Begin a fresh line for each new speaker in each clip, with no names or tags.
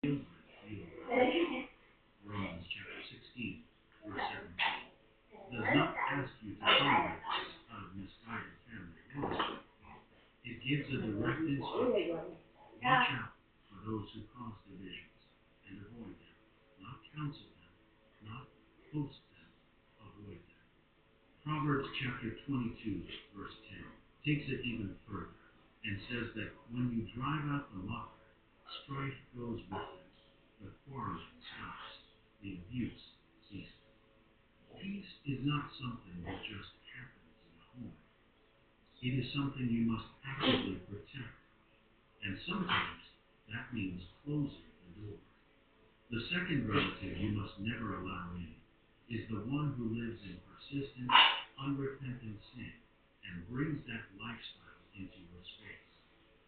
children feel pressure. Romans chapter 16, verse 17, does not ask you to tolerate this out of misguided family rules. It gives a direct instruction. Watch out for those who cause divisions and avoid them. Not counsel them, not host them, avoid them. Proverbs chapter 22, verse 10 takes it even further and says that when you drive out the mocker, strife goes with them, the quarreling stops, the abuse ceases. Peace is not something that just happens in a home. It is something you must actively protect, and sometimes that means closing the door. The second relative you must never allow in is the one who lives in persistent, unrepentant sin and brings that lifestyle into your space.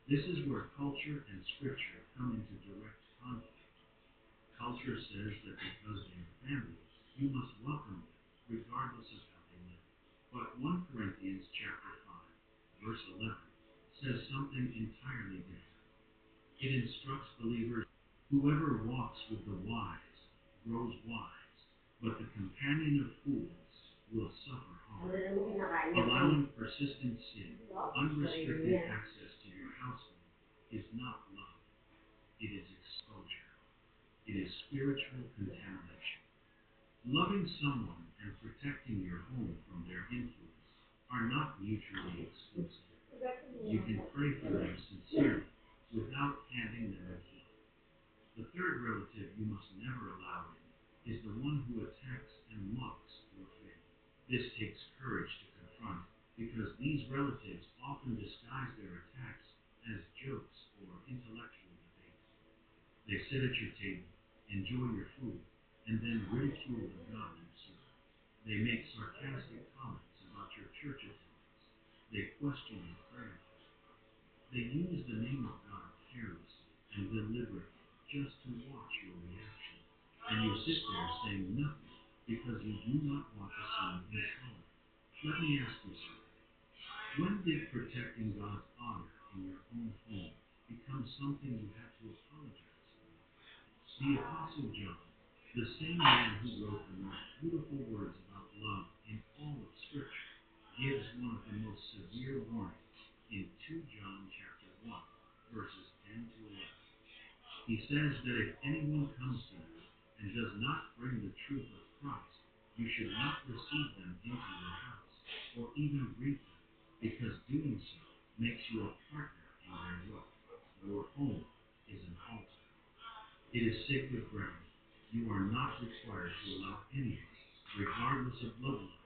This is where culture and scripture come into direct conflict. Culture says that because they are family, you must welcome them, regardless of how they live. But 1 Corinthians chapter 5, verse 11 says something entirely different. It instructs believers, whoever walks with the wise grows wise, but the companion of fools will suffer harm. Allowing persistent sin, unrestricted access to your household is not love. It is exposure. It is spiritual contamination. Loving someone and protecting your home from their influence are not mutually exclusive. You can pray for them sincerely without handing them a key. The third relative you must never allow in is the one who attacks and mocks your faith. This takes courage to confront because these relatives often disguise their attacks as jokes or intellectual debates. They sit at your table, enjoy your food, and then ridicule the God you serve. They make sarcastic comments about your church attendance. They question your prayer life. They use the name of God carelessly and deliberately just to watch your reaction. And you sit there saying nothing because you do not want to seem intolerant. Let me ask you something. When did protecting God's honor in your own home become something you had to apologize for? The Apostle John, the same man who wrote the most beautiful words about love in all of Scripture, gives one of the most severe warnings in 2 John chapter 1, verses 10 to 11. He says that if anyone comes to you and does not bring the truth of Christ, you should not receive them into your house or even greet them, because doing so makes you a partner in their yoke. Your home is an altar. It is sacred ground. You are not required to allow anyone, regardless of bloodline,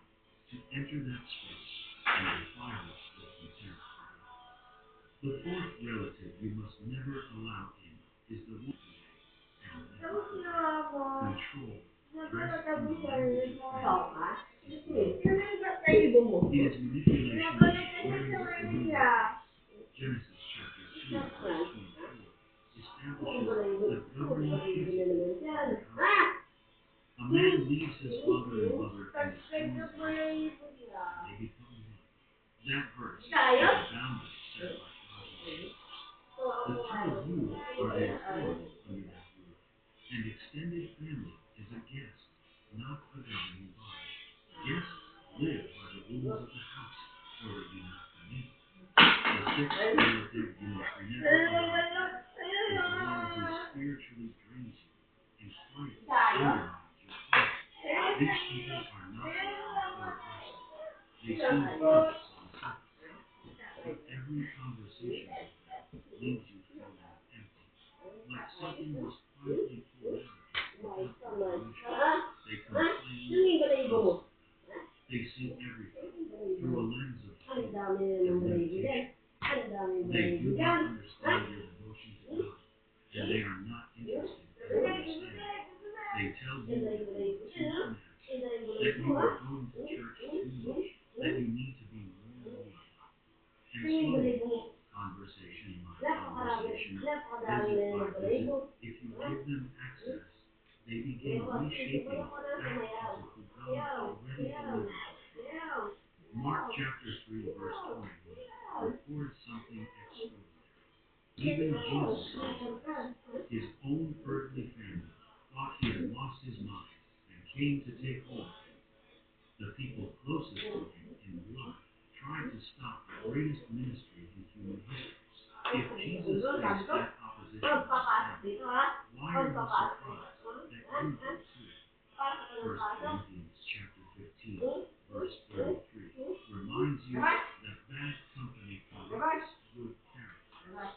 to enter that space and defile it with contempt for God. The fourth relative you must never allow in is the one who and manipulate, control, dress in the language of family. It is manipulation of where your familiar is. Genesis chapter 2, verse 24 establishes the governing principle of the household. A man leaves his father and mother and cleaves to his wife, and they become one. That verse is a boundary set by God Himself. The two of you are the authority under that roof, and extended family is a guest, not a governing body. Guests live by the rules of the house, or they do not come in. The sixth relative you must never allow in is the one who spiritually drains you and quietly undermines your faith. These people are not loud or aggressive. They seem harmless on the surface, but every conversation with them leaves you feeling empty, like something was quietly poured out of you without your permission. They complain constantly. They see everything through a lens of faith and limitation. They do not understand your devotion to God, and they are not interested in understanding. They tell you with over two commands that you are going to church too much, that you need to be more holy. And slowly, conversation by conversation, visit by visit, if you give them access, they begin reshaping you back into who God already delivered you. Mark chapter 3, verse 21 records something extraordinary. Even Jesus, his own Berkeley family thought he had lost his mind and came to take hold. The people closest to him in blood tried to stop the greatest ministry in human history. If Jesus faced that opposition with family, why are you surprised that you do too? 1 Corinthians chapter 15, verse 33 reminds you that bad company corrupts good character.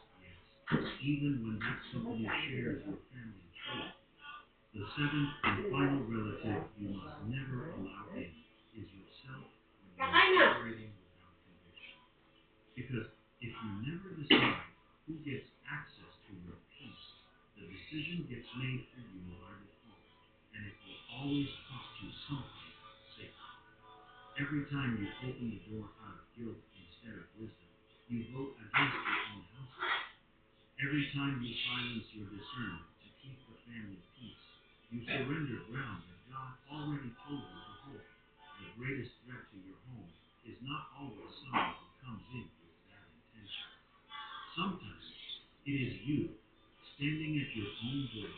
Yes, even when that company shares your family truth. The seventh and final relative you must never allow in is yourself when you are operating without conviction. Because if you never decide who gets access to your peace, the decision gets made for you by default, and it will always cost you something sacred. Every time you open the door out of guilt instead of wisdom, you vote against your own household. Every time you silence your discernment to keep the family peace, you surrender ground that God already told you to hold. The greatest threat to your home is not always someone who comes in with bad intentions. Sometimes it is you standing at your own door,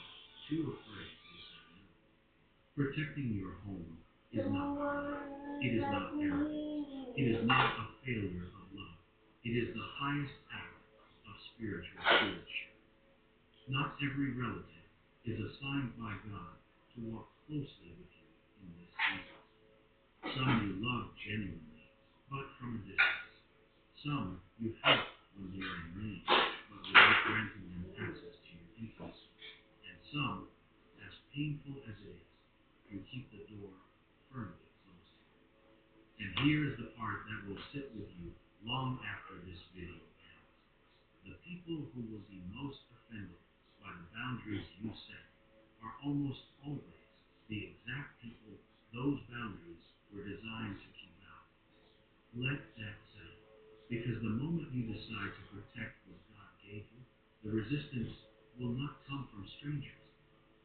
too afraid to say no. Protecting your home is not pride. It is not arrogance. It is not a failure of love. It is the highest act of spiritual stewardship. Not every relative is assigned by God to walk closely with you in this season. Some you love genuinely, but from a distance. Some you help when they are in need, but without granting them access to your intimacy. And some, as painful as it is, you keep the door firmly closed to. And here is the part that will sit with you long after this video ends. The people who will be most offended by the boundaries you set are almost always the exact people those boundaries were designed to keep out. Let that settle. Because the moment you decide to protect what God gave you, the resistance will not come from strangers.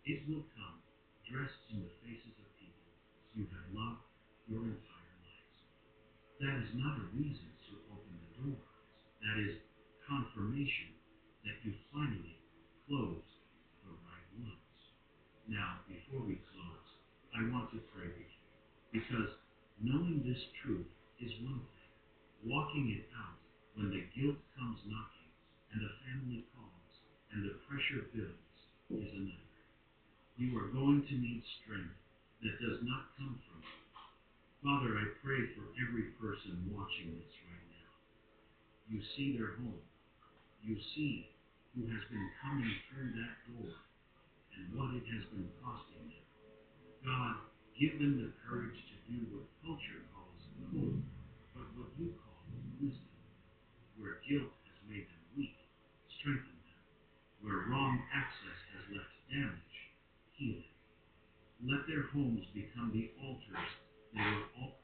It will come dressed in the faces of people you have loved your entire lives. That is not a reason to open the door. That is confirmation that you finally closed the right ones. Now, before we close, I want to pray with you, because knowing this truth is one thing. Walking it out when the guilt comes knocking and the family calls and the pressure builds is another. You are going to need strength that does not come from you. Father, I pray for every person watching this right now. You see their home. You see who has been coming through that door and what it has been costing them. God, give them the courage to do what culture calls code, but what you call wisdom. Where guilt has made them weak, strengthen them. Where wrong access has left damage, heal it. Let their homes become the altars they were all.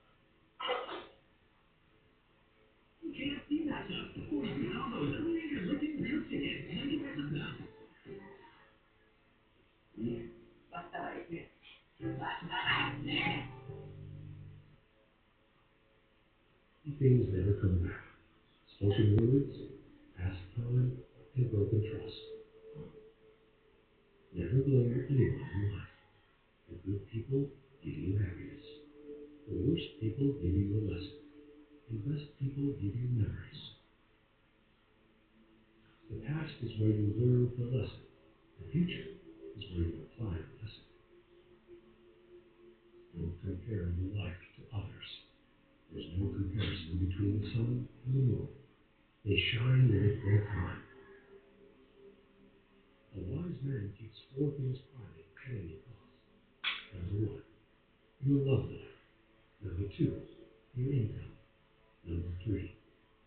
KFC matchup. $40 combos only at your Lincoln Real Ticket. 90% value. Things never come back. Spoken words, past time, and broken trust. Never blame anyone in life. The good people give you happiness. The worst people give you a lesson. The best people give you memories. The past is where you learn the lesson. The future is where you apply the lesson. Don't compare your life to others. There's no comparison between the sun and the moon. They shine when it's their time. A wise man keeps four things private at any cost. Number one, your love life. Number two, your income. Number three,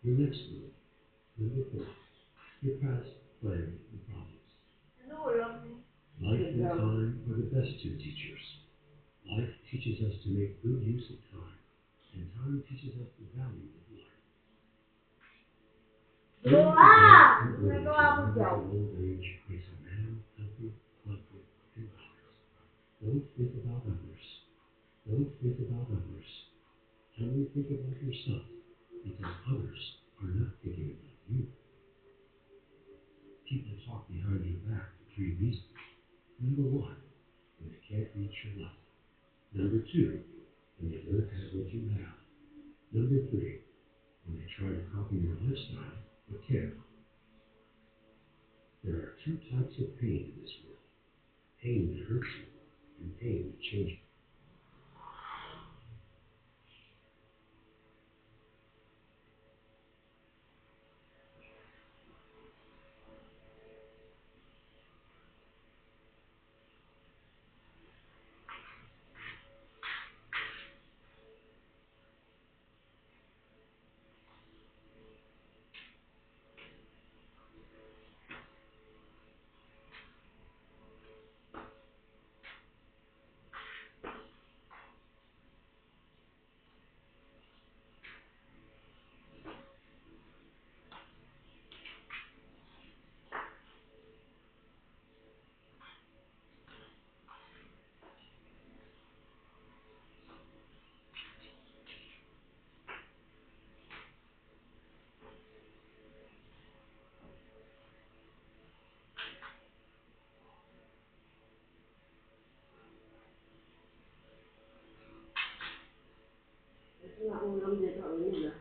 your next move. Number four, your past, plans, and problems. Life and time are the best two teachers. Life teaches us to make good use of time, and time teaches us the value of life. Old age makes a man healthy, collected, and wise. Don't think about others. Don't think about others. Only think about yourself, because others are not thinking about you. People talk behind your back for three reasons. Number one, when they can't reach your level. Number two, when they don't have what you have. Number three, when they try to copy your lifestyle but can't. There are two types of pain in this world: pain that hurts you and pain that changes you.
Ito nga ulam dito ang nila.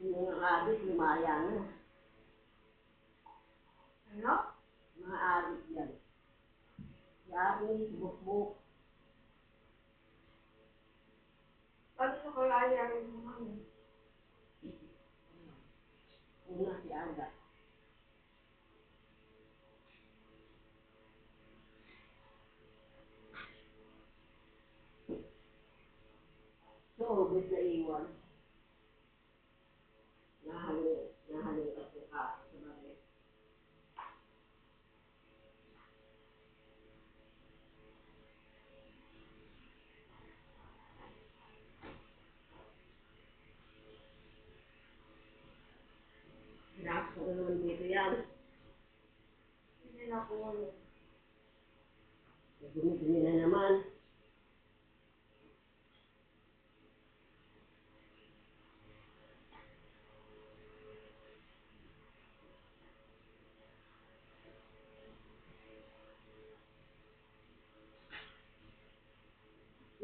Yung mga adik, lumaya na. Ano? Mga adik yan. Si Arnie, si Bukbuk. Bakit sa kalaya rin mo naman? Una si Aga. So, obis na iwan. Nahalong at yung kaso sa bagay. Pinasok na naman dito yan. Hindi na po ano. Dumi-dumi na naman.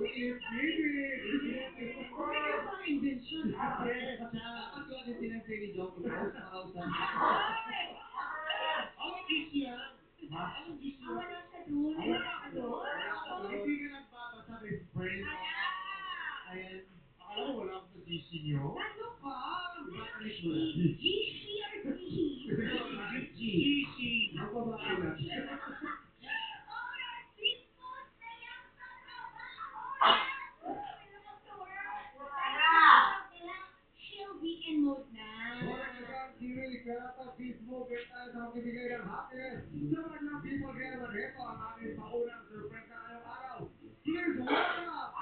Parang invention.
Yes, dapat ko din tinagpay ni John Post para usan.
Anong juice yan? Anong juice yan?
Wala siya dun.
Hindi ka nagbabasa, my friend.
Ayan.
Akala ko wala akong sa GC nyo.
Ano ka?
Ibabalik mo lang.
GC or GC?
GC.
Ang babae lang.
Alright, sweet food na yan sa trabaho. Welcome to work. Chill weekend mode na.
Series kaya pa Facebook at tayo sa magbibigay ng happiness sa mga ng people kaya naman ito ang aming paunang surpresa ngayong araw. Here's welcome!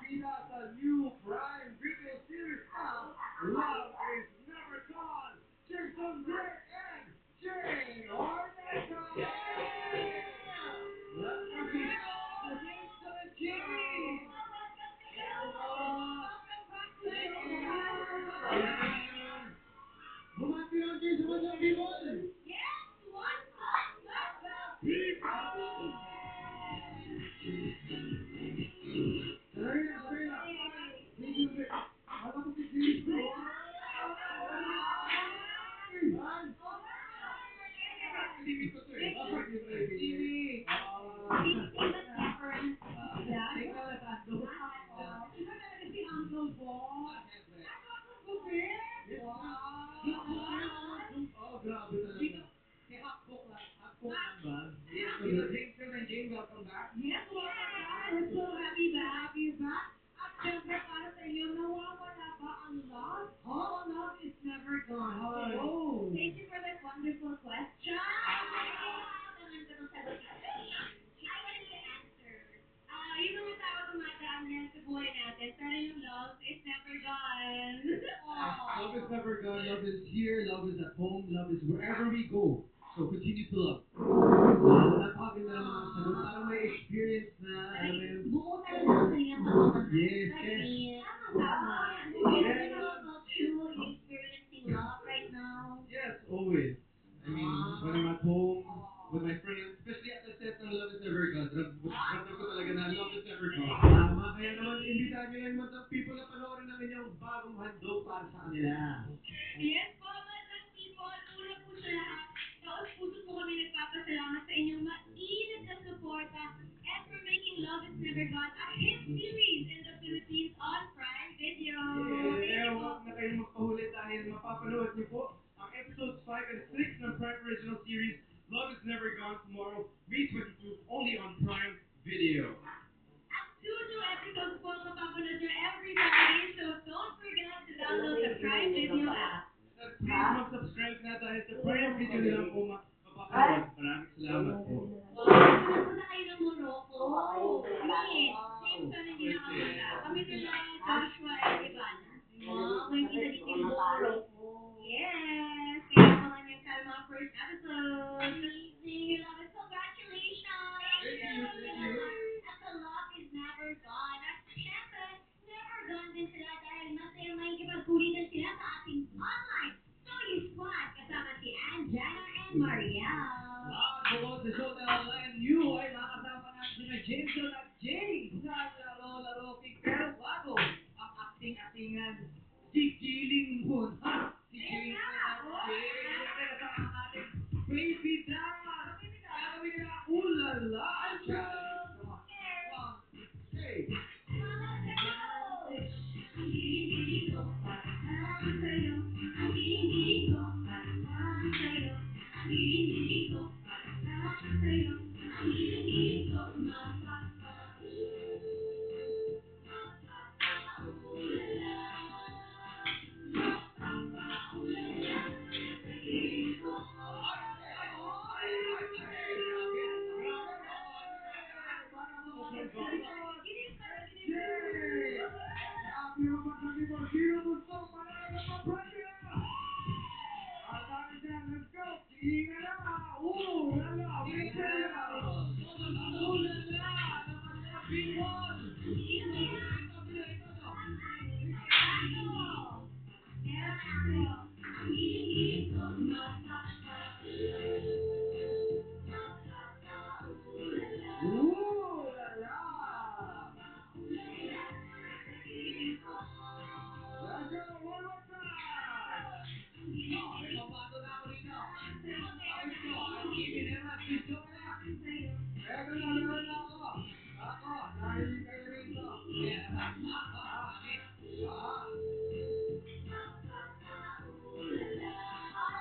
Pina sa new Prime Video series na Love is Never Gone! Jason Dick and Jane Ornetta! Let's begin with Jason and Jane! Bumati lang kayo sa mga people!
Yes, what's up?
Sarila! Jason Dick! Alam mo si Jason! Limit ko to eh. Limit! Ikaw na tando.
Iba talaga si Uncle Bob.
Oh, grabe talaga. Si Hakbok lang. Hakbok lang ba? Jason and Jane, welcome back.
Yes, welcome back. We're so happy that you're back. At syempre, para sa inyo, nawawala ba ang love? Oh, love is never gone.
Oh!
Thank you for that wonderful question. Tangan ko ng sagot natin. I want to answer. Yung mga tao dumadaan yan sa buhay natin, pero yung love is never gone.
Love is never gone. Love is here. Love is at home. Love is wherever we go. So continue to love. Napakaganda naman ang sagot. Parang may experience na, alam mo yun.
Buo talaga ang kanilang katawan.
Yes,
Like
yes.
me. Tama. Yes. About you, you experiencing love right now.
Yes, always. I mean, when I'm at home, with my friends, especially at the set ng Love is Never Gone, ramdam ko talaga na Love is Never Gone. Tama, kaya naman, imbitahan nyo yan mga people na panoorin ng inyong bagong handog para sa kanila.
Yes po, mga people. Una po sa lahat, taos-puso po kami nagpapasalamat sa inyong mainit na suporta and for making Love is Never Gone a hit series in the Philippines on Prime Video. Thank you po.
Huwag na kayong magpahuli dahil mapapanood niyo po ang episodes 5 and 6 ng Prime Original Series Love is Never Gone tomorrow, May 22, only on Prime Video.
At 2 new episodes po ang mapapanood nyo every Friday, so don't forget to download the Prime Video app.
At please mag-subscribe na dahil sa Prime Video na lang po mapapanood. Maraming salamat po.
Napunta kayo ng Morocco. Yes. Same sa hindi nakapunta. Kami nila Joshua and Ivana. May kita dito yung Morocco. Yes. Kaya abangan niyo sa mga first episode. Amazing. You love it. Congratulations.
Thank you.
At the love is never gone. At syempre, never gone din sila dahil masaya makikipagkulitan sila sa ating online Soy Squad kasama si Anjana and Mariel.
Bukod sa show na online, you ay makasama natin sina Jason at Jane sa laro-laro pero bago ang acting-actingan si Giling muna. Si Jason at Jane. Siyempre kasama ang ating baby dad. Gagawin nila ulala at challenge. Come on. 1, 2, 3.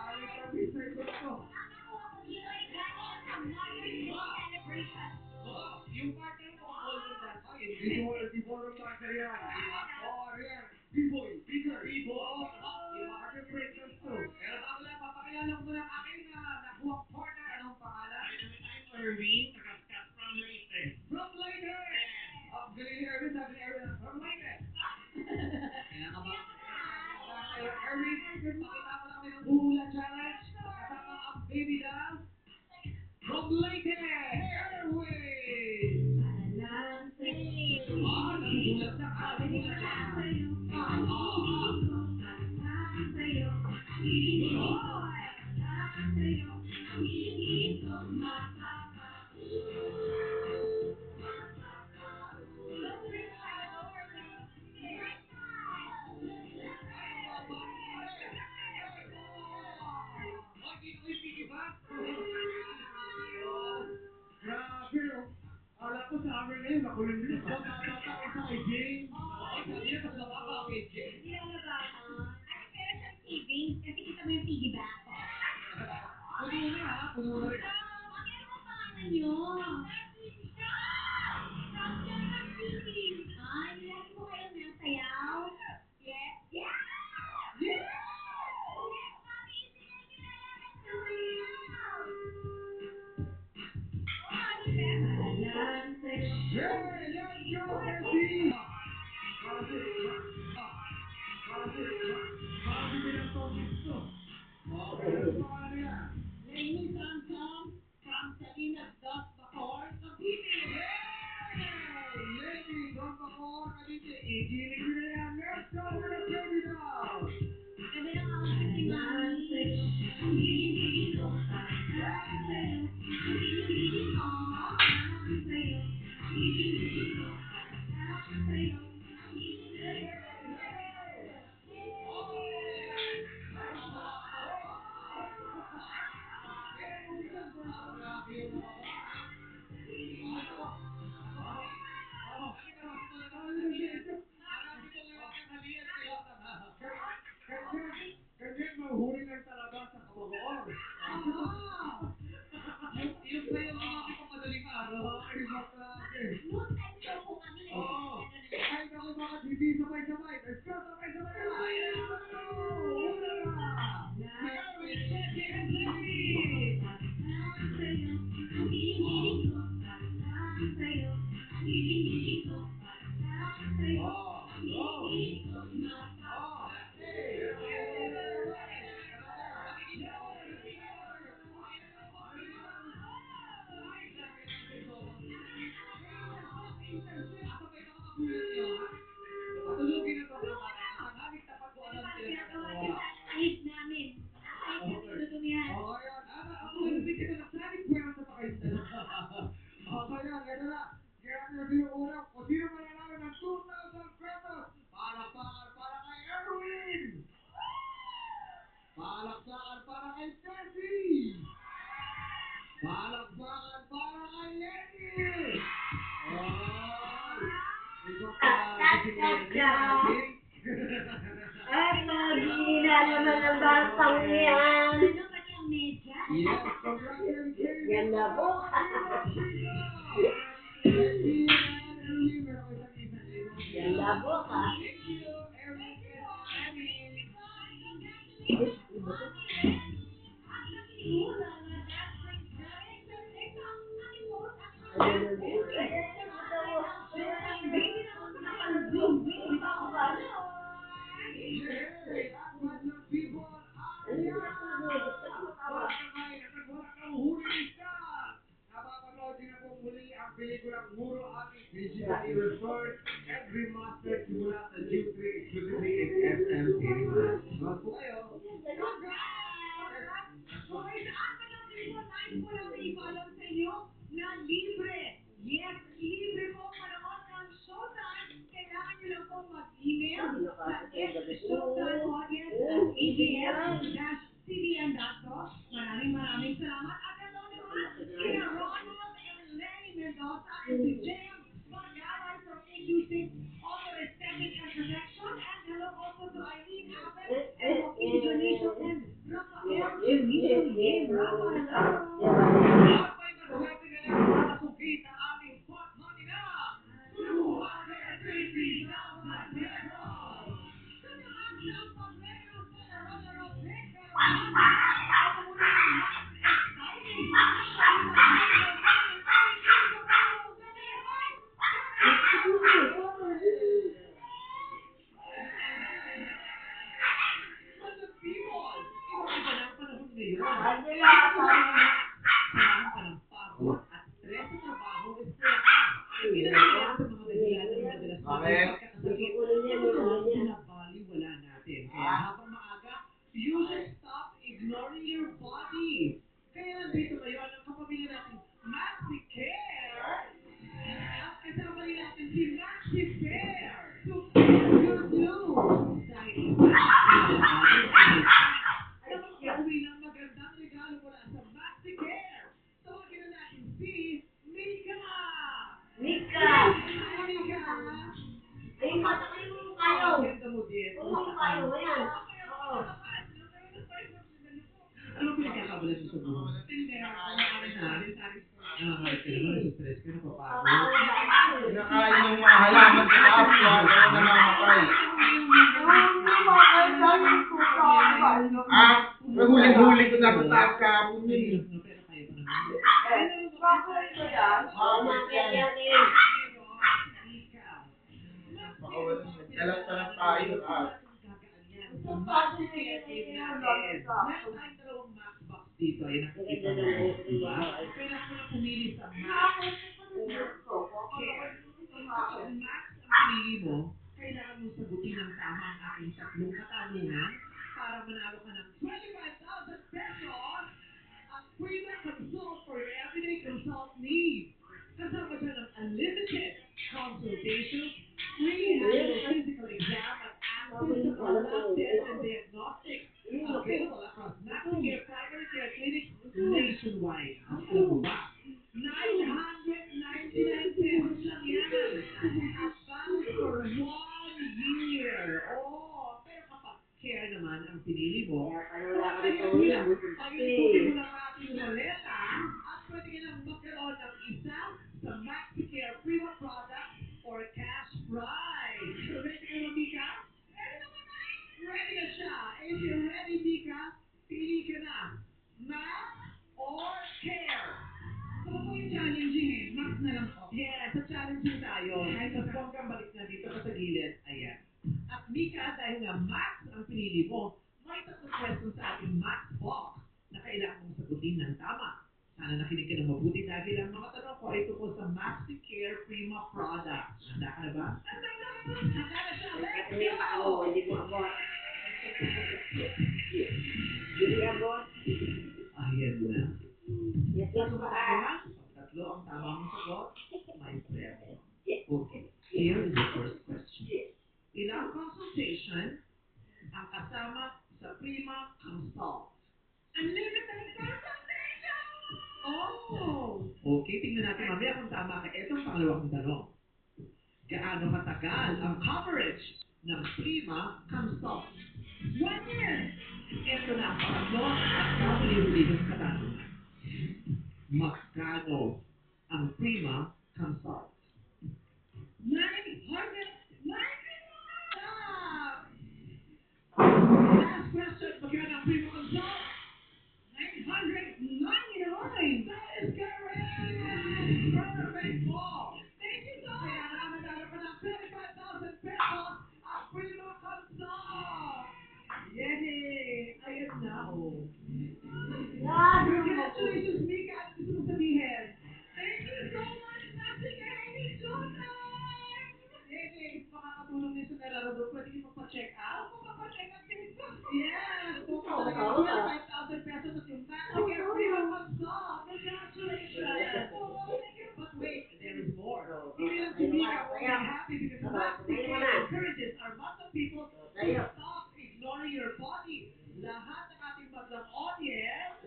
Galing kami sa ibang to.
Celebration.
Oh, yung partner mo, golden dance. Ay, hindi mo rin partner yan. Oh, ano yan? B-boy, bigger. B-boy. Yung partner breakers to. Pero bago lang, papakilala ko muna ang aking nakuha partner. Anong pangalan?
I'm Erwin, taga-Scott from Leyte.
From Leyte! Ang galing ni Erwin, sabi ni Erwin, from Leyte. Kinakabahan. Erwin, pakita mo na kami ng hula challenge. Kasama ang baby doll. From Leyte, Erwin! Nagugulat na. Nagugulat na. Ay, dito ko yung piggy bank. Grabe, oh. Akala ko sa amin ngayon, nakulong din. Bababa pa kayo sa kay Jane. Ay, sabi niya, mas bababa kay Jane.
Pero siya savings kasi kita mo yung piggy bank.
Puno na, ha? Puno na rin.
Ano ang pangalan niyo? Ay, nilagi ko kayong nasayaw? Yes? Yeah!
Yeah!
Mami, isinay niyo na lang ang sumayaw! Ano, Beth?
Hey, let's go, Bessie! Para si Pinagtongkit to. Okay, ano pangalan niya?
Lenny Samsam from Salinas Dos Bacor, Cavite.
Hey! Lady from Bacor, Cavite. Igiling nyo na yan. Let's go with the baby doll!
Ganda ng outfit ni Mami.
Ganyan mahuli lang talaga sa Camagoor. Yung sayo ni Mami pang madaling araw, ibang klase.
Noon time show po kami
Oo.
nag-ano
Ay, naku mga GP, sabay-sabay. Let's go, sabay-sabay na. Let's go! Una na! Erwin, Jessie, and Lenny! Oh, go! Oh, hey! Asabay na makagulat niyo, ha? Patulugin na to mga bata. Tanghaling tapat ko alam sila sa katawa.
Sahig namin. Sahig namin dudumihan.
O, ngayon, ako marinig ito na saling puwersa pa kayong dalawa. O, ngayon, ito na. Kaya natin kung sino unang, kung sino mananalo ng 2,000 pesos. Palakpakan para kay Erwin! Palakpakan para kay Jessie! Palakpakan para kay Lenny! Oh! Ibang klase si Lenny, ating.
Ay, pag-ina naman ang batang yan.
Ano pati ang medya?
Yes, congratulations!
Yan na po.
Jessie and Erwin, meron kayo isang libo.
Yan na po ka.
Thank you, Erwin and Lenny.
Ay, iba to. Ano na din? Ay,
Yay! Ang Madlang people, Arya! Sakay at nagwala kang huli ni Scott! Napapanood din na po muli ang pelikulang Muro Aming digitally restored and remastered simula sa June 3 exclusively in SM Cinemas. Mas po kayo!
Hoy, saan ka ng people? Nais ko lang ipaalam sa inyo na libre. Yes, libre po manood ng Showtime. Kailangan nyo lang pong mag-email sa showtime.audience@abs-cbn.com. Maraming salamat. At hello naman kina Ronald and Lenny Mendoza and si James Pagaway from 826 all the way
yung pagkakasakit.
Ulo niya,
Ito,
ulo niya.
binabaliwala natin. Kaya habang maaga, you should stop ignoring your body. Kaya nandito ngayon ang kapamilya natin, MaxiCare. At kasama rin natin si Maxi Bear. So, good news. Dahil nakakauwi ng magandang regalo mula sa MaxiCare. Tawagin na natin si Mika.
Mika!
Hi, Mika.
Ay, matakay mo kayo.
Ang ganda mo din.
Oo, kayo. Ayan. Oo.
Ano ba pinagkakabalan mo sa buhay? Hindi, ako maaari na. Nangangalit ka naman, stress ka na, papagod.
Nakain yung mga halaman sa taas, kaya namamatay. Nahuling-huli ko na sa taas kahapon yun.
Mahirap na, pero kaya pa naman.
Oo, umakyat yan eh.
Dalag pa lang tayo.
Sa MaxiCare team natin. Meron tayong dalawang Max box dito. Ayan, nakikita mo. Diba? Pwede ko na pumili sa Max or Care. Kapag Max ang pinili mo, kailangan mong sagutin ng tama ang aking tatlong katanungan para manalo ka ng 25,000 pesos at free na consult for your everyday consult needs. Kasama dyan ang unlimited consultations, free annual physical exam at access to all lab tests and diagnostics available across MaxiCare primary care clinics nationwide. Alam mo ba? 999 pesos lang yan. At valid for 1 year. Oh, pero kapag care naman ang pinili mo, pag-ikutin mo lang ang ating roleta at pwede ka nang magkaroon ng isa sa MaxiCare Prima product or cash prize. Ready ka na, Mika? Ready na siya. If you're ready, Mika, pili ka na. Max or Care? Ito po yung challenging eh. Max na lang po. Yes, sa challenging tayo. Kahit mas bonggang balik na dito pa sa gilid. Ayan. At Mika, dahil nga Max ang pinili mo, may tatlong question sa ating Max box na kailangan mong sagutin ng tama. Sana nakinig ka ng mabuti dahil ang mga tanong ko ay tungkol sa MaxiCare Prima product. Handa ka na ba? Handa na! Handa na siya! Let's
Hindi pa ako,
go!
hindi mo abot. Hindi abot.
Ayan na.
Yes, yes,
Tatlo
pa.
ka? Tatlo ang tama mong sagot. May premyo. Okay. Here is the first question. Ilang consultation ang kasama sa Prima Consult? Unlimited consultation! Oh! Okay, tingnan natin mamaya kung tama ka. Ito ang pangalawa kong tanong. Gaano katagal ang coverage ng Prima Consult? 1 year! Ito na ang pangatlo at kahuli-hulihang katanungan. Magkano ang Prima Consult? 900! Last question, magkano ang Prima Consult? 999! That is correct! Perfect ball! Thank you so much! Kaya nakanagano ka ng 25,000 pesos at Prima Consult! Yay! Ayan na, oh. Congratulations, Mika! Ano gusto mong sabihin? Thank you so much, MaxiCare! Thank you so much! Yay! Makakatulong din sa nararamdaman. Pwede kayo magpa-check out? Magpa-check out din ito. Yes! Kung talagang 25,000 pesos at yung MaxiCare Prima Consult. Congratulations! But wait, there is more. Hindi lang si Mika will be happy because MaxiCare encourages our muscle people to stop ignoring your body. Lahat ng ating maglang audience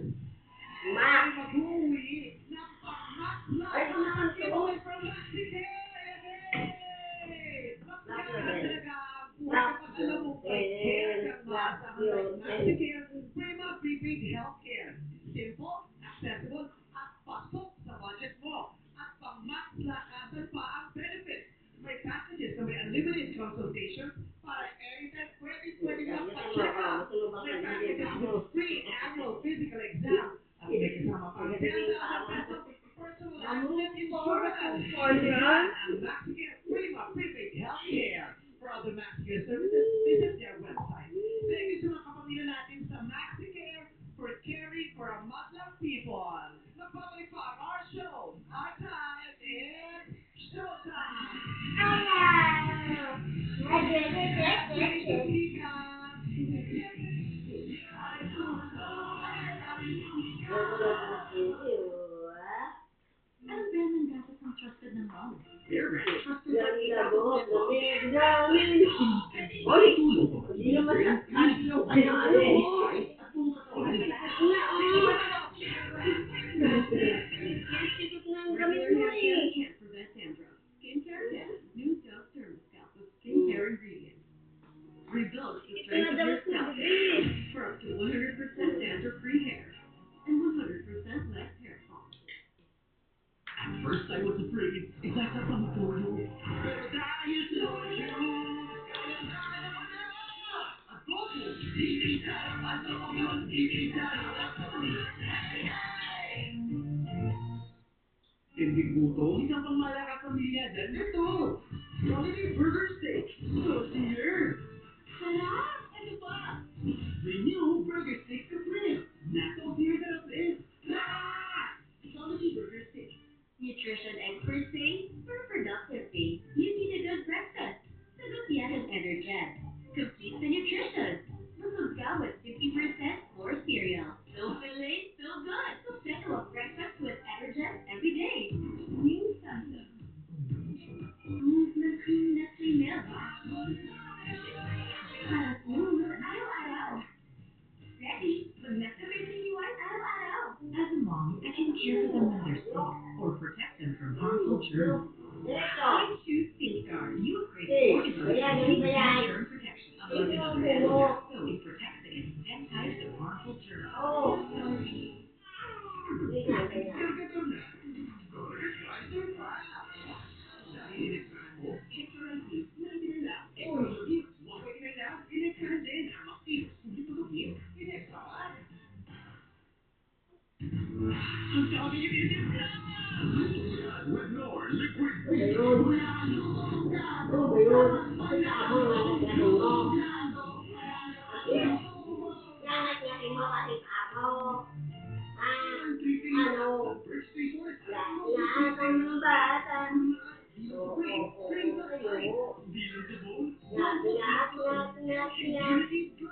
ay mag-uwi ng pang-Max Life. Giveaway from MaxiCare! Yay! Mas maganda talaga ang buhay kapag alam mo may care kang maasahan like MaxiCare Prima Prepaid Healthcare. Simple, accessible, at pasok sa budget mo. At pang-Max lakasan pa ang benefits. May packages na may unlimited consultations para anytime pwede ka pa-check out. May packages with free annual physical exam. At may kasama pang 10,000 pesos personal accident insurance. Yan ang MaxiCare Prima Prepaid Healthcare. For other MaxiCare services, visit their website. Thank you sa mga kapamilya natin sa MaxiCare for caring for our Muslim people. Nagbabalik pa our show, our time, and showtime!
namin. Oy, hindi naman sa ano. Sikip na ang gamit mo eh.
Can't prevent dandruff. Skincare can. New Dove Derma Scalp with skincare ingredients. Rebuild the
Ito na
strength of
daw
your
sa
scalp
gabi.
for up to 100% dandruff-free hair and 100% less hair fall.
At first I was afraid, isasapa mo toyo. Pero dahil sa lotion, adobo, hindi sarap adobo, hindi sarap adobo. Hindi gutom, isang pangmalakang pamilya dyan. Ito, Jollibee Burger Steak, saucier. Sarap! Ano pa? The new Burger Steak Supreme. Na-saucier sa lapis. Jollibee Burger Steak.
Nutrition experts say, for a productive day, you need a good breakfast. Sagot yan ng Energen. Complete the nutrition. Busog ka with 50% more cereal. So filling, so good. Kompleto ang breakfast with Energen every day. New Samsung. Smooth na cream na milk. Para smooth araw-araw. Ready? Mag-necessary iwan araw-araw.
As a mom, I can care for them when they're sick or protect them from harmful germs.
Diretso.
I choose SafeGuard. You upgrade
Eh,
formula
ayan,
to
ganun ba yan?
germ protection. Among other
Ito,
benefits, so it protects against 10 types of harmful germs.
Oh. Hindi nga, kaya.
Kargador na. Jollibee Slicer Fast. Dahil inekstrahan mo, inekstrahan din, na lang. Extra lugis, 129 lang, inekstrahan din. Ang Activos, sulit na lugis, inekstrahan. Ang dami yung inekstrahan! With Nor Liquid
Ano ba yun? Ano ba yun? Bakit ako nangat-ngatin mo? Nangat-ngatin mo kasi ako. Ano? Lahat ng mga bata. Oo.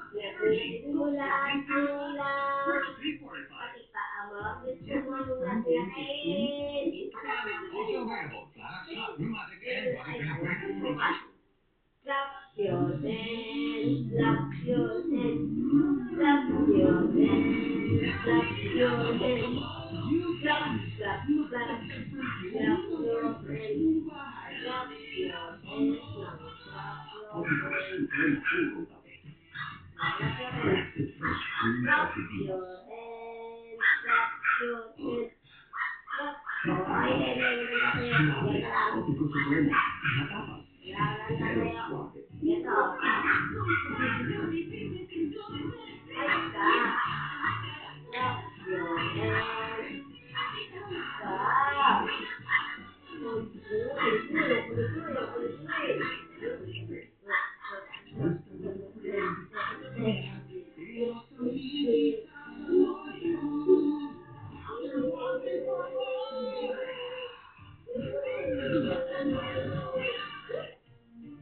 Ngat-ngatin mo lahat ang ilang. Pati pa amor, gusto mo nung ngat-ngatin.
Also available, Class, Hot, Pneumatic, and Body Brand branded
Slap
products.
your dance, slap your dance, slap your dance, slap your dance. Slap, slap, slap, slap your dance, slap your dance, slap your dance. Slap your hands. Slap your hands. Slap your hands. Slap. Oh, ay, ay, ay, maganda sa'yo. Yan ka lang. Lalanta sa'yo. Ito. Ayos ka. Slap your hands. Slap.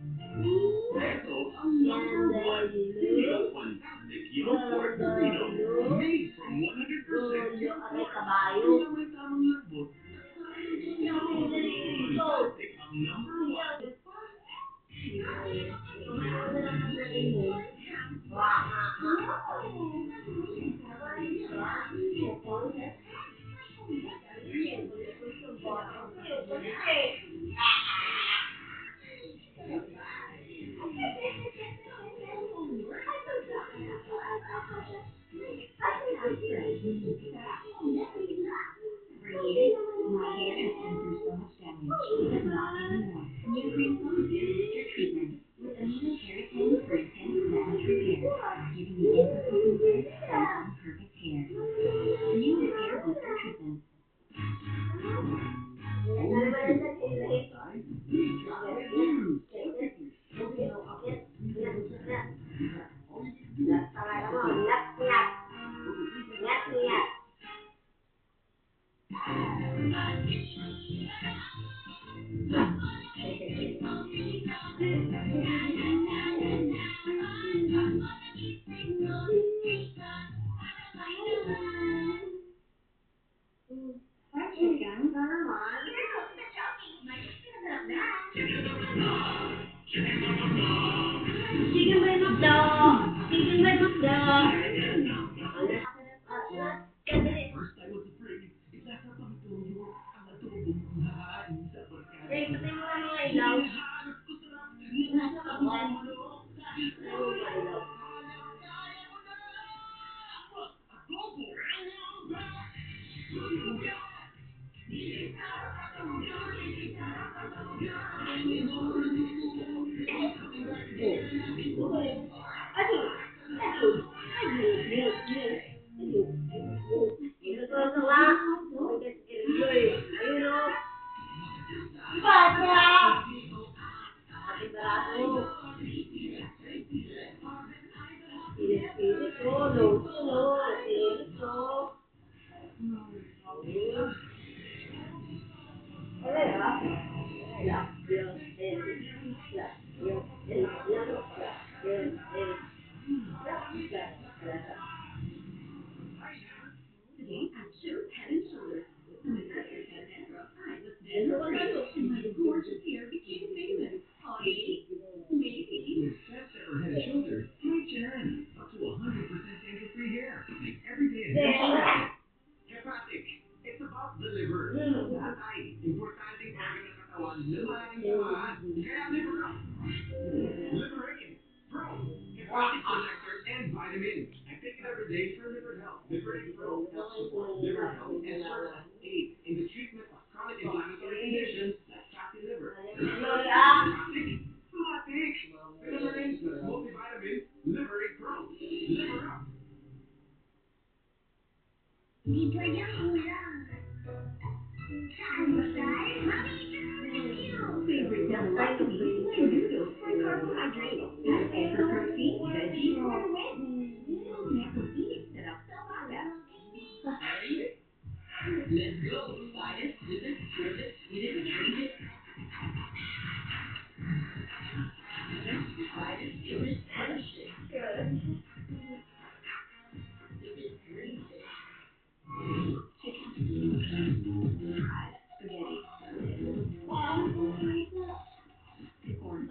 Ito ang number one pinaka-fantastic young pork burrito. Made from 100% young pork. Kaya may tamang lambot. Fantastic ang number one.
For years, my hair has been through so much damage, but not anymore. New Green Focus Hair Booster Treatment with amino keratin for intense damage
First, I was afraid. Nasa pangtuyo ang adobong hahain sa barkada. Hinahanap ko sarap ng isang manok. Kaya ko na! Adobo!
Today at Show's Head and Shoulders. When I cut your head dandruff, I was dandruff-free, and my gorgeous hair became famous. Honey, maybe.
With best ever Head and Shoulders, try Sharon. Up to 100% dandruff-free hair. Makes every day a Head and Shoulders.
Hepatic. It's about the liver. Tatay, importanteng organ ng katawan na maraming samahan. Kaya liver up. Liberating. Pro. Hepatic protector and vitamin. I take it every day for liver health. Liberating Pro helps support liver health and serves as aid in the treatment of chronic inflammatory conditions like fatty liver. Hepatic. Hepatic. Vitamins, multivitamins, Liberate Pro. Liver up.
Dito yung ulam. Saan ba tayo? Mami,
Favorite double recipe, plain noodles for carbohydrates. And for protein, veggies or wet. Nakapinit sarap sa umaga.
Let's go! Slide it, flip it, twist it, eat it, change it. Slide it, flip it, punch it. Flip it, drink it.
Spaghetti. Corn.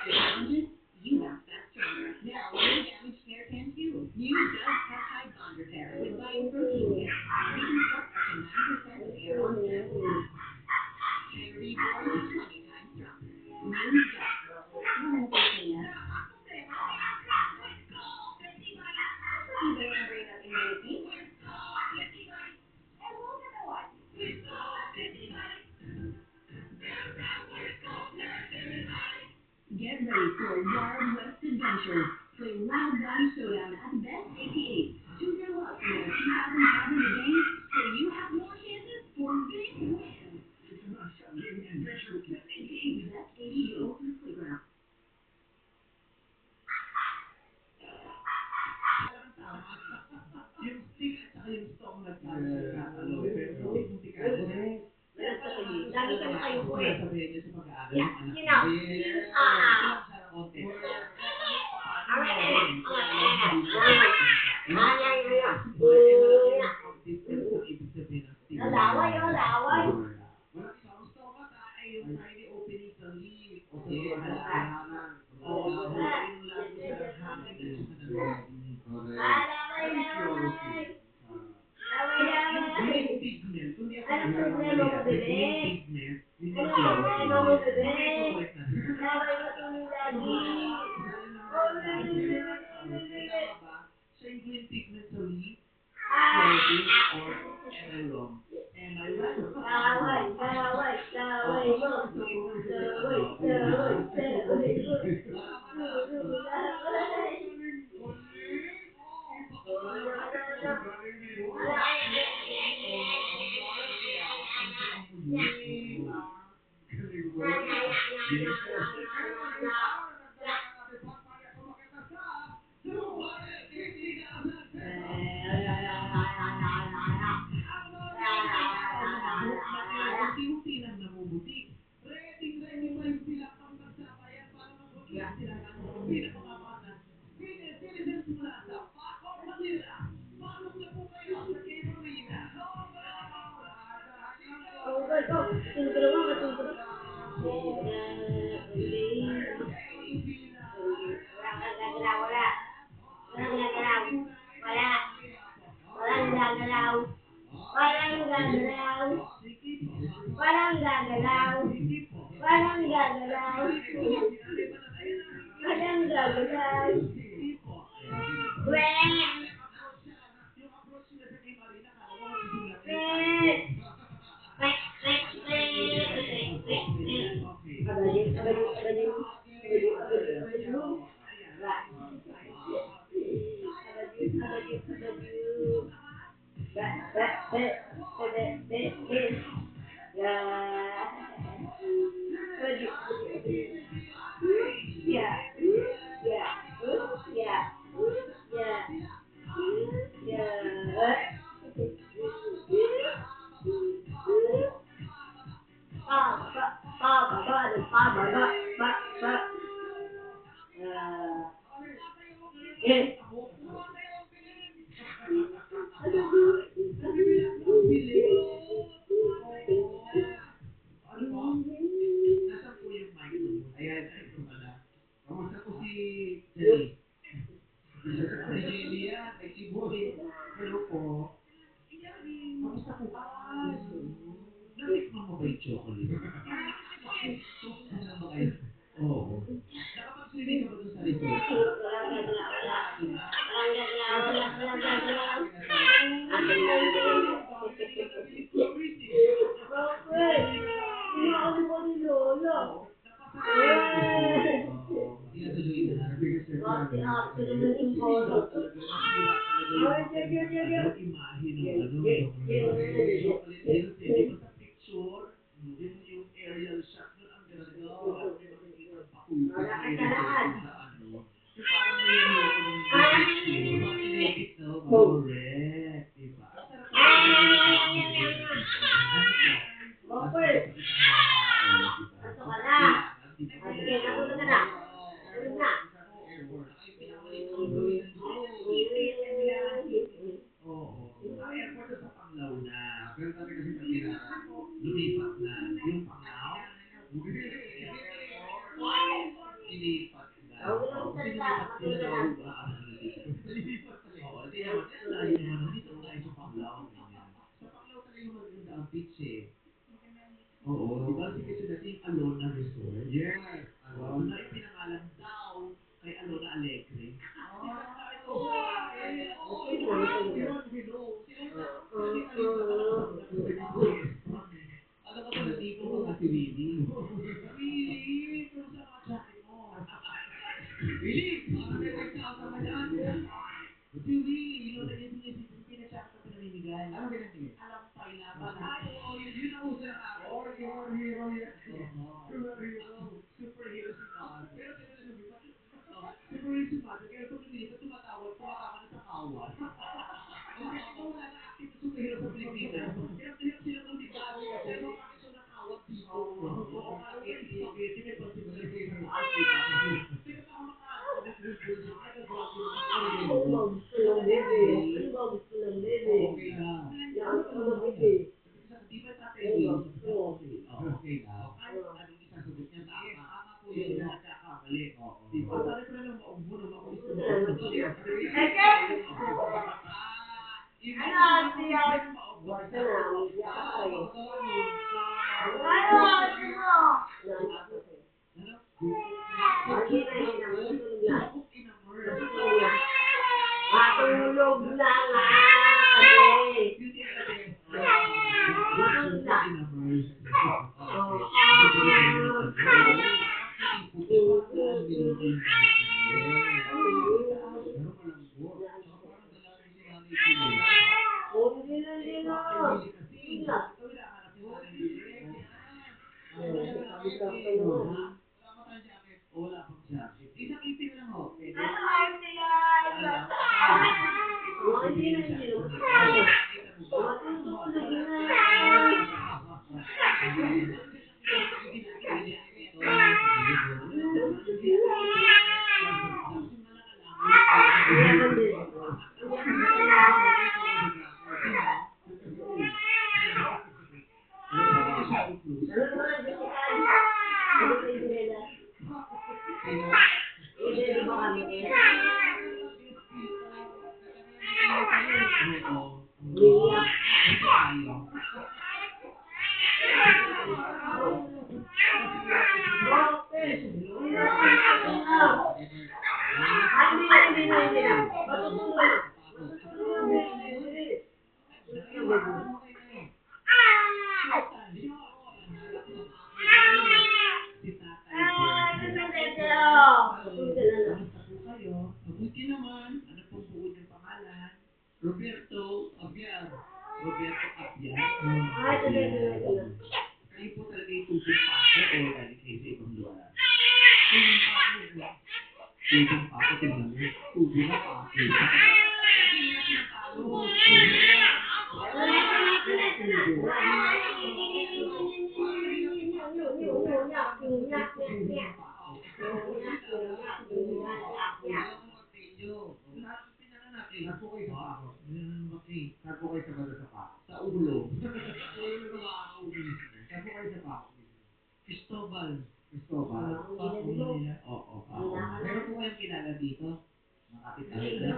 Challenges? You bounce back stronger. Now, your damaged hair can too. New Dove Peptide Bond Repair with Bioprotein Kit. Reconstruct up to 90% of hair on set. Hair reborn 20 times stronger. New Dove. Iba yung brain at immunity. Get ready for a Wild West adventure. Play Wild Bunny Showdown at Best 88. Choose your luck from their 2,500 games so you have more chances for big wins.
It's a must-have adventure with Best 88.
Best 88 Ultimate Playground.
Yung stick at saka yung stone nagkakalo. Pero hindi ka.
Lagi ka nakayuko eh.
Sabihin niya sa pag-aaral.
Yeah, you know.
Sana konti. Ibig sabihin ng stick.
Laway.
Wala sa ka ay yung tiny opening sa leaf. Okay, halaman. Oo, yung lahat sa hangin at saka yung pigment. Kung di ako nagkakamali, yung pigment, yun yung correct na. Tama ba? Siya yung green pigment sa leaf. or am I wrong? Am I right?
Gaway mo. Gaway mo.
Unti-unti lang namumuti. Ready pa yung pilak pang magsabayan para mag-ugat sila ng pinakamamakan. Senior citizens mula sa Paco, Manila. Pasok na po kayo sa Game Arena. Yung approach nila sa Game Arena, kala mo magsisimula Nasaan po yung microphone? Ayan, ito pala. Kamusta po si Jenny? Si Jenny yan, ay si Boy. Hello po. Kamusta po ka? Natikman mo ba yung chocolate? Ano ba kayo? Oo. Nakapag-swimming ka ba dun sa resort? Yung aerial shot nun, ang ganda. May makikita pakulong. Parang may loko ng correct, diba? Ang airport sa Panglao na. Pero talaga kasi lumipat na. Yung Panglao, ilipat na. Kasi lumipat sila daw ba? Lumipat talaga. Oo, hindi naman. Layo naman. Dito tayo sa Panglao. Sa Panglao talaga yung maganda ang beach eh. Oo, di ba? Kasi dati yung Alona Resort. Yes. So na ipinangalan daw kay Alona Alegre. Alam ko pala dito mga si Willie. Willie, kamusta mga jacket mo? Willie, parang may nagkakasama dyan. Si Willie, yun ang pinagsakat na pinamimigay. Ano pinamimigay? Alam tayo na ba? Yun ang uso ng araw. Superhero yan. Superhero si Mad. Pero tinanong lumipat. Superhero si Mad. Kaya pag lumipat, tumatama na sa kawan. Ito wala na active na superhero sa Pilipinas. Hirap silang lumipat. Pero bakit siya nakawat dito? Parang may spaghetti, may pansin na rin sa taas. Pero baka makakabulbul siya. Okay na. Di ba tatay Will? Okay na. Anong isasagot niya? Tama po yun. Nagkakamali. Di ba? Sabi ko na lang maubo na makulis na
Matulog na nga kami.
jacket mo, ha? Wala pa tayong jacket. O, wala pang jacket. Isang ipin lang ho. Pwede. Ano?
Hindi na.
Mabuti naman, ano pong buo ng pangalan? Roberto Abiar. Roberto Abiar. Kayo po talaga itutong pa ako o galing kayo sa ibang lugar? Tubong pa ako, tingnan mo. Tubo na pa ako. Sa ulo. Cristobal. Paco Manila. Oo. Meron po kayong kilala dito? Mga kapitbahay dyan?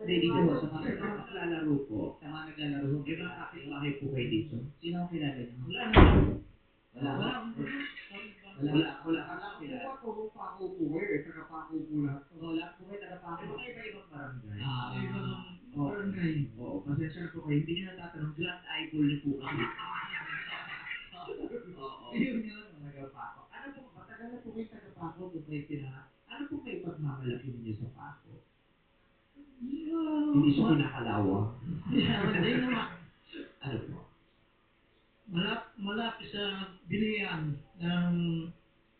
Hindi, dito po. Sa mga naglalaro po. Sa mga naglalaro po. May mga kapitbahay po kayo dito. Sino ang kilala niyo? Wala naman. Wala. Wala ka lang kilala.
Pako po kayo, taga-pako po lahat.
Wala po kayo taga-Paco. Mga iba-ibang barangay.
Ibang barangay.
Oo, pasensya na po kayo. Hindi nyo natatanong, grand idol niyo po kami. Oo.
Yun yun.
Taga-Paco. Ano po, matagal na po kayo taga-Paco kung kayo pinanganak. Ano po may pagmamalaki ninyo sa Paco? Hindi siya pinakalawa.
Hindi naman.
Ano po?
Malapit sa bilihan ng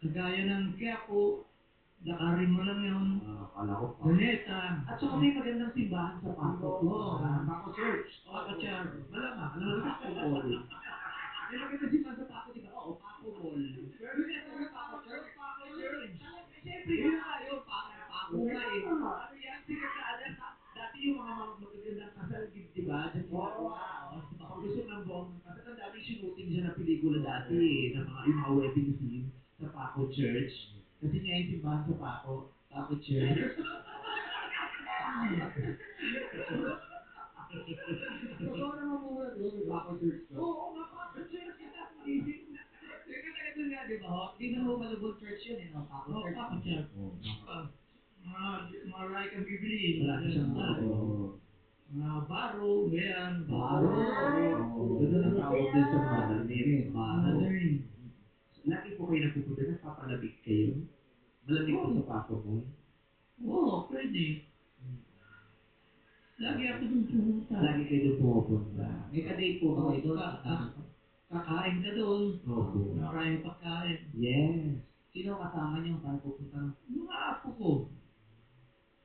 kagaya ng Quiapo, lakarin mo lang yun.
Akala ko pa.
Luneta.
At saka may magandang simbahan sa Paco.
Oo.
Paco Church.
Paco Church.
Malamang. Ano naman Paco Mall? May magandang simbahan sa Paco, di ba? Oo, Paco Mall. Pero hindi naman Paco Church. Paco Church. Siyempre yun nga yun. Paco nga eh. Ano yan? Sikat na alam. Dati yung mga magagandang kasal, di ba? Diyan ginagawa. Pag gusto ng buong kasal, ang daming shooting dyan na pelikula dati eh. Ng mga wedding scene sa Paco Church. Kasi nga yung simbahan sa Paco Church.
Ikaw naman muna doon, Paco Church ka.
Oo, Paco Church. Ito nga, di ba? Di ba mo malubog church yun eh, no? Paco Church.
Paco Church. Maray kang bibili.
Wala na siyang
Baro, yan.
Baro. Doon ang tawag din sa mother name. Baro. Lagi po kayo nagpupunta, nagpapalabig kayo. Malamig po sa Paco mo.
Oo, pwede. Lagi ako doon pumunta.
Lagi kayo doon pumupunta. May kadate po kayo doon.
Kakain ka doon.
Opo.
Maraming pagkain.
Yes. Sino kasama niyo para pupunta?
Mga apo ko.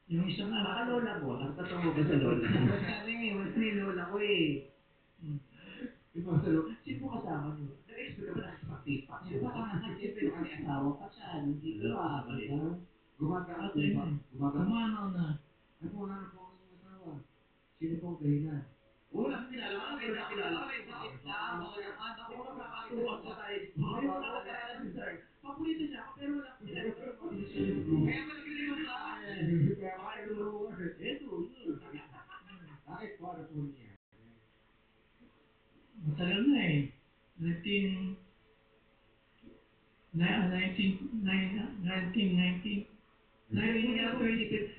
Yung isang
Baka
anak.
lola mo, nagtatango ba sa lola? Sabi nga, wala na yung lola ko eh. Yung mga sa lola, sino mo kasama niyo? Nag-expect ka ba na pag-tipak? Baka nga, siyempre baka may asawa pa siya. Hindi ko ba?
Gumagana po ba? Gumanaw na.
Ay po, wala na po ang inyong asawa. Sino po ang dahilan? Wala akong kilala. Wala akong kilala. Paborito niya ako, pero wala akong kilala. Kaya malaki yung bakit po ano po niya?
Matagal na eh. 1990.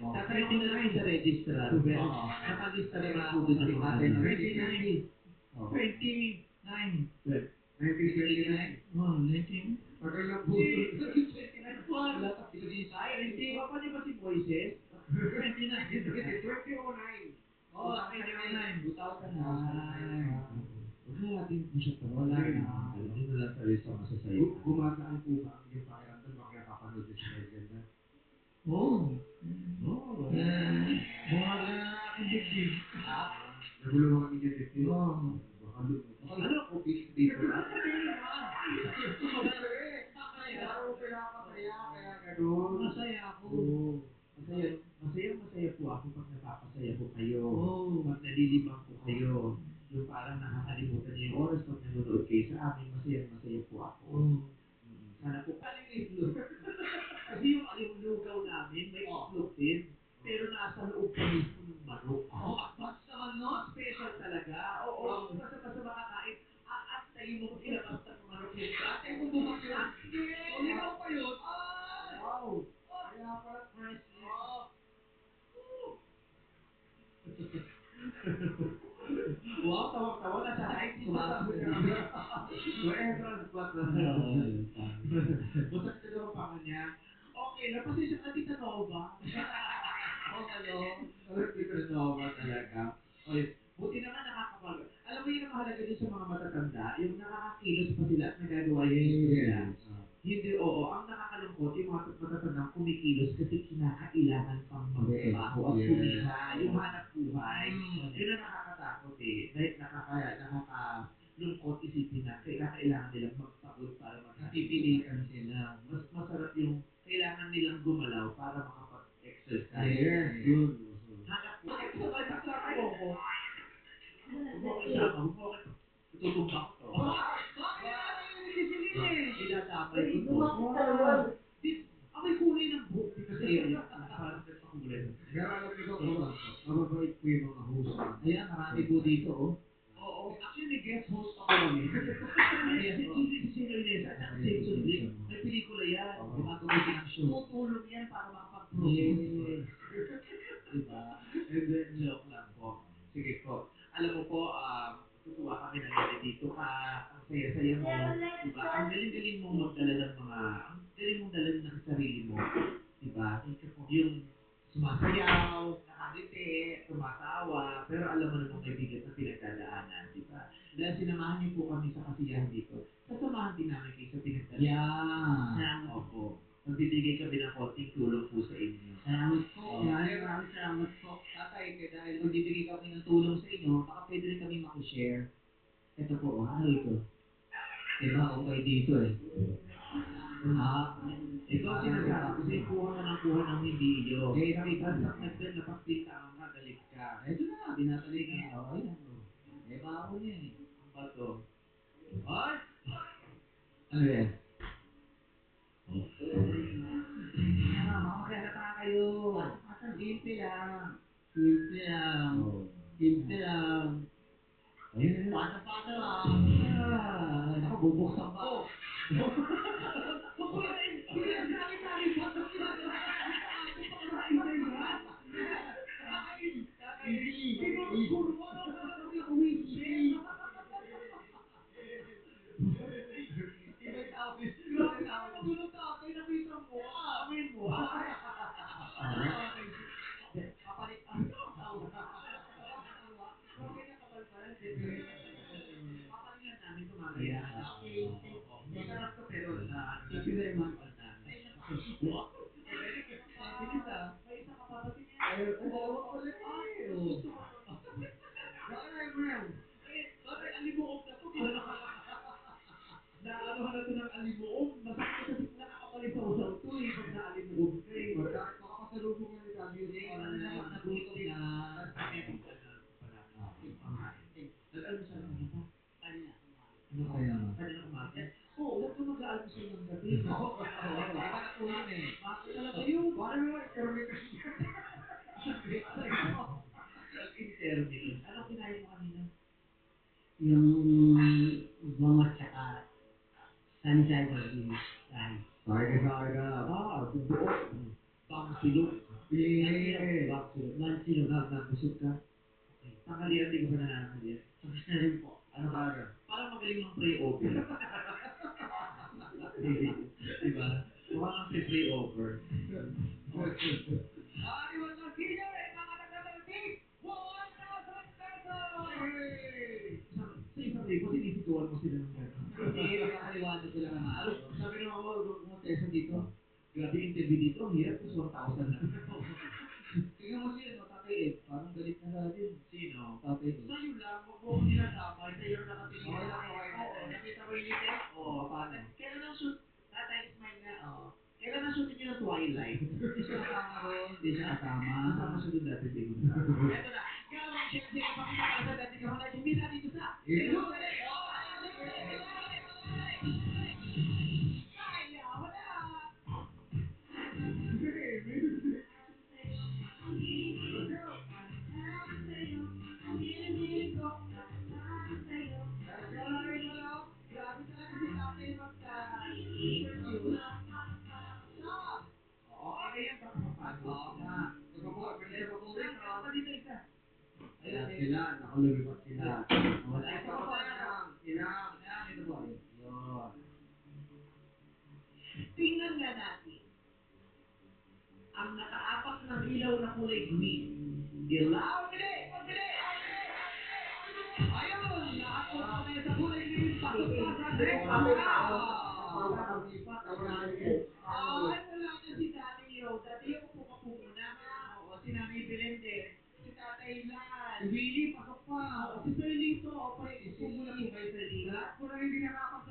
Tatay ko na lang sa registrar. Nakalista na ba ako doon sa atin?
29.
1929.
Oh, 19.
Tagal lang po. 29. Wala ka pinag-isay. Hindi ba pa niya ba si Moises?
29.
2009.
Oh, 2009.
2009.
din po siya wala na.
Hindi na lang tayo sa masasaya.
Gumagaan po ba yung pakiramdam mo kaya kapanood din sila ganda?
Oo.
Oo.
Bumaga na aking dibdib.
Nagulungan kami dyan dito.
Oo.
Ano ko, piling dito ba?
Masaya.
Pinapasaya, kaya gano'n.
Masaya ako.
Oo. Masaya po ako pag napapasaya po kayo.
Oo.
Pag nalilibang po kayo. Yung parang nakakalimutan niyo yung oras pag nanonood kayo sa amin, masaya po ako.
Oo.
Sana po kaling itlog. Kasi yung lugaw namin, may itlog din. Pero nasa loob pa mismo ng manok.
Advance naman nun.
Special talaga. Oo, basta makakain. Aantayin mo kung ilabas ng manok yung
Atay mo bumaklas.
Yes!
Ulimaw pa yun.
Wow! Kaya pala priceless.
Wow, tawag-tawa na sa height.
Sumasabi ka. So, entrance class na.
Basta nagagawa pa kanya. Okay lang, pasensya ka, Tita Nova.
Ano?
Alam, Tita Nova talaga. Okay, buti naman nakakapag... Alam mo yun ang mahalaga din sa mga matatanda, yung nakakakilos pa sila at nagagawa yung gusto nila. Hindi, oo. Ang nakakalungkot, yung mga matatandang kumikilos kasi kinakailangan pang magtrabaho at kumita. Yung hanap buhay. Yun ang nakakatakot eh. Nakakalungkot isipin na kailangan nilang magpagod para
Napipilitan sila.
Mas masarap yung kailangan nilang gumalaw para makapag-exercise.
Yes.
Yun. Hanap buhay. Sabay sa ako. Huwag mo isama. Huwag mo tutumbak to.
Bakit narinig si Celine eh?
Idadamay ko to.
Lumapit ka naman.
Ako'y kulay ng buhok dito sa area. Parang nagpakulay.
Pero alam niyo ba, mababait po yung mga host.
Ayan, marami po dito oh.
Oo. Actually, may guest host ako kami. Sino yun? Sa Simpson League. May pelikula yan.
Gumagawa silang show.
Tutulong yan para makapag-produce.
Yes.
Diba? And then, joke lang po. Sige po. Alam mo po, tutuwa kami na gano'n dito ka. Ang saya-saya mo. Diba? Ang galing-galing mong magdala ng mga... Ang galing mong dala ng sarili mo. Diba? Yung sumasayaw, nakangiti, tumatawa, pero alam mo namang may bigat na pinagdadaanan, di ba? Dahil sinamahan niyo po kami sa kasiyahan dito, sasamahan din namin kayo sa pinagdadaanan.
Yeah.
Opo. Magbibigay kami ng konting tulong po sa inyo.
Salamat po. Maraming salamat po. Tatay, dahil magbibigay kami ng tulong sa inyo, baka pwede rin kami makishare. Ito po, ano ito? Diba, okay dito eh.
Ikaw sinasabi kasi kuha ka ng kuha ng hindi iyo.
Eh,
Nakita sa napagpintaan ka, galit ka.
Ito na, binatalik na. Oh, ayan. Eh, baon yan eh.
Ang bato. Ay!
Ano yan?
Baka magkakata kayo.
Simple lang. Simple lang. Simple lang.
Ayun.
Pata-pata lang. Naku, bubuksan pa.
Papalingan namin tumamaya. Masarap to pero
Thank you very much.
Bilis ah. May isa ka papatin yan. Gusto ko.
Bakit ayaw mo yan?
Bakit alimuog na to? Naanohan na to ng alimuog. Masakit kasi nakakabalik sa usaw to eh. Pag naalimuog ka eh.
Baka pasalubong yan ni Daddy.
Nagutom na.
Nag-almusal ka na ba?
Kanya.
Ano ka?
Kaya naman.
Kanya na kumain? Oo, huwag ka mag-aalmusal ng gabi.
Iba na po yun eh.
Bakit talaga yun?
Paano naman intermittent yan?
Nag-intermittent. Anong kinain mo kanina?
Yung bangot tsaka sunshine rice.
Sabi ka.
Buo. Bang silog.
Yeah.
Bang silog. Man silog. Nagusog ka. Okay. Tanghalian, di ka pa nananghalian.
Tapos na rin po.
Ano ka? Parang magaling mang pre-over. Diba? Mukha kang pre-over.
Iwan lang sino eh, mga nagtatalbig! 1,000 pesos!
Sa isang libo, sinisip
tututuan mo sila ng gano'n.
Hindi, pinapaliwanag ko lang naman. Ano,
Sabi naman ko, kung Tessa dito, grabe yung interview dito, ang hirap kasi 1,000 lang.
tingnan mo siya, no, Tatay Ed, parang galit na sa atin.
Sino?
Tatay Ed.
Sa'yo lang, wag mo ko dinadamay, sa'yo lang nakatingin.
Okay lang, okay lang.
Oo, nakita mo yung ngiti? Oo,
Paano?
kailan ang shoot? Tatay, smile nga, oo. Kailan ang shooting niyo ng Twilight?
Hindi siya kasama ron, hindi siya kasama.
Kasama siya doon dati, hindi ko na. Ito na, Galong Chelsea, kapakita ka sa dati ka na yung misa dito sa...
Ito.
Kaya, wala! Grabe talaga si tatay mag-interview. Stop! Oo, okay yan, baka mapagod.
Oo nga.
Saan ka pa dito isa?
Ayan sila, nakalulubat sila. Wala
Ito
ito
pa
pa
pa.
Inang, ito po. Yun.
Tingnan nga natin. Ang nakaapak ng ilaw na kulay green. Ilaw, bili! Pabili! Ayun! Nakakulong na tayo sa kulay green. Pasok pa sa red. Ay, wala na si Daddy Yo. Daddy Yo, upo ka po muna. Oo, si Nanay Belen din. Si Tatay Lan. Si Willie, pasok pa. Oo, si Sir Lito. Okay, upo muna po kayo, Sir Lito. Lahat po lang hindi nakakapasok